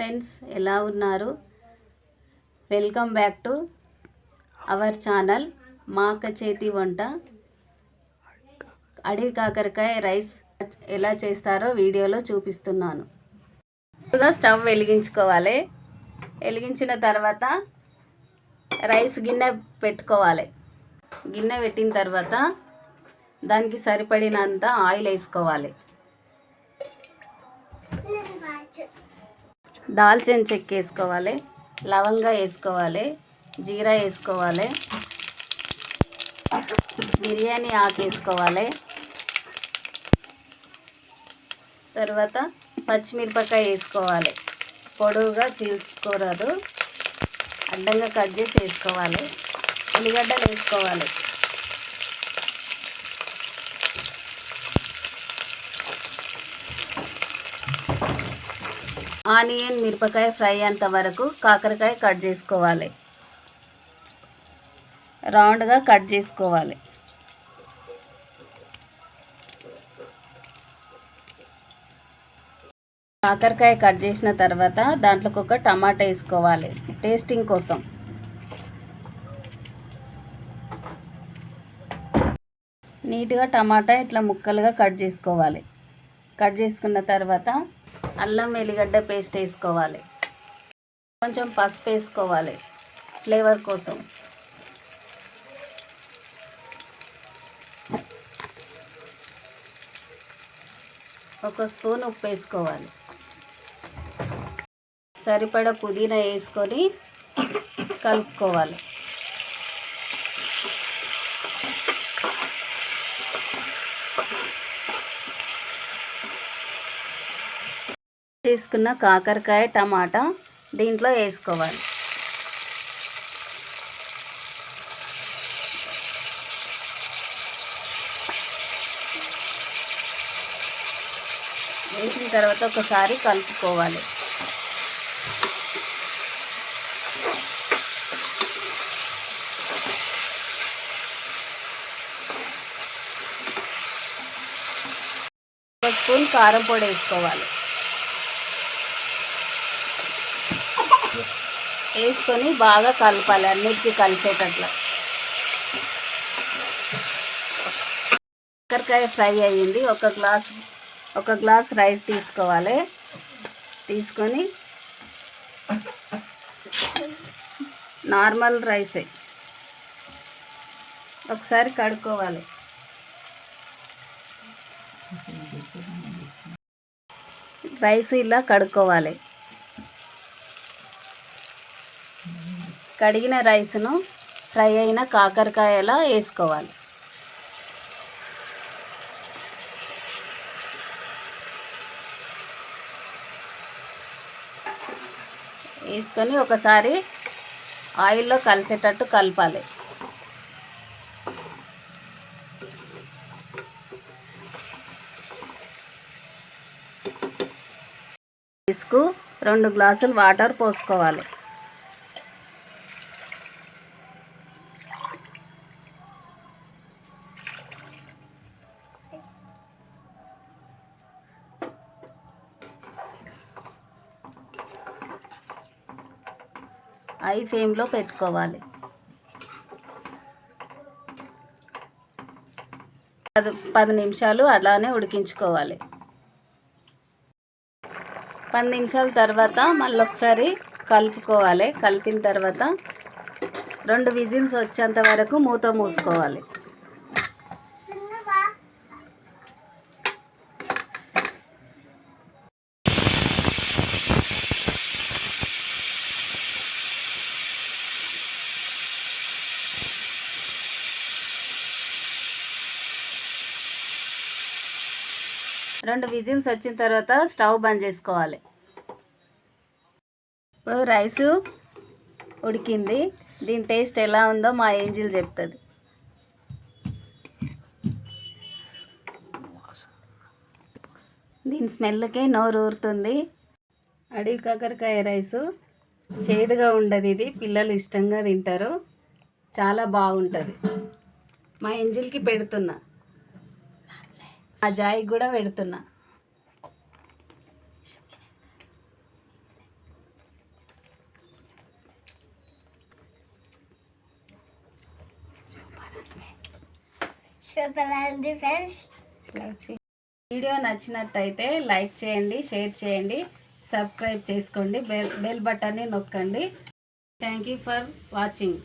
Friends, ఎలా ఉన్నారు? Welcome back to our channel మా అక్క చేతి వంట. అడవి కాకరకాయ రైస్ ఎలా చేస్తారో వీడియోలో చూపిస్తున్నాను. ముందుగా స్టవ్ వెలిగించుకోవాలి. వెలిగించిన తర్వాత రైస్ గిన్నె పెట్టుకోవాలి. గిన్నె పెట్టిన తర్వాత దానికి సరిపడినంత ఆయిల్ వేసుకోవాలి. దాల్చిన చెక్క వేసుకోవాలి, లవంగా వేసుకోవాలి, జీరా వేసుకోవాలి, బిర్యానీ ఆకు వేసుకోవాలి. తర్వాత పచ్చిమిరపకాయ వేసుకోవాలి. పొడవుగా చీల్చుకోరాదు, అడ్డంగా కట్ చేసి వేసుకోవాలి. ఉల్లిగడ్డలు వేసుకోవాలి. ఆనియన్ మిరపకాయ ఫ్రై అంత వరకు కాకరకాయ కట్ చేసుకోవాలి. రౌండ్గా కట్ చేసుకోవాలి. కాకరకాయ కట్ చేసిన తర్వాత దాంట్లోకి ఒక టమాటా వేసుకోవాలి టేస్టింగ్ కోసం. నీట్గా టమాటా ఇట్లా ముక్కలుగా కట్ చేసుకోవాలి. కట్ చేసుకున్న తర్వాత అల్లం వెల్లిగడ్డ పేస్ట్ వేసుకోవాలి. కొంచెం పసుపు వేసుకోవాలి ఫ్లేవర్ కోసం. ఒక స్పూన్ ఉప్పు వేసుకోవాలి. సరిపడా పుదీనా వేసుకొని కలుపుకోవాలి. తీసుకున్న కాకరకాయ టమాటా దీంట్లో వేసుకోవాలి. వేసిన తర్వాత ఒకసారి కలుపుకోవాలి. ఒక స్పూన్ కారం పొడి వేసుకోవాలి. వేసుకొని బాగా కలపాలి, అన్నిటికీ కలిసేటట్లా. కాకరకాయ ఫ్రై అయ్యింది. ఒక గ్లాస్ రైస్ తీసుకోవాలి. తీసుకొని నార్మల్ రైసే ఒకసారి కడుక్కోవాలి. రైస్ ఇలా కడుక్కోవాలి. కడిగిన రైస్ను ఫ్రై అయిన కాకరకాయలా వేసుకోవాలి. వేసుకొని ఒకసారి ఆయిల్లో కలిసేటట్టు కలపాలి. రైస్కు 2 గ్లాసులు వాటర్ పోసుకోవాలి. హై ఫ్లేమ్లో పెట్టుకోవాలి. 10 నిమిషాలు అలానే ఉడికించుకోవాలి. 10 నిమిషాల తర్వాత మళ్ళీ ఒకసారి కలుపుకోవాలి. కలిపిన తర్వాత 2 విజిల్స్ వచ్చేంత వరకు మూత మూసుకోవాలి. రెండు విజిల్స్ వచ్చిన తర్వాత స్టవ్ బంద్ చేసుకోవాలి. ఇప్పుడు రైసు ఉడికింది. దీని టేస్ట్ ఎలా ఉందో మా ఏంజిల్ చెప్తుంది. దీని స్మెల్కే నోరు ఊరుతుంది. అడవి కాకరకాయ రైసు చేదుగా ఉండదు. ఇది పిల్లలు ఇష్టంగా తింటారు. చాలా బాగుంటుంది. మా ఏంజిల్కి పెడుతున్నా, మా జాయికి కూడా పెడుతున్నా. సూపర్ ఉంది ఫ్రెండ్స్. వీడియో నచ్చినట్టయితే లైక్ చేయండి, షేర్ చేయండి, సబ్స్క్రైబ్ చేసుకోండి, బెల్ బటన్ని నొక్కండి. Thank you for watching.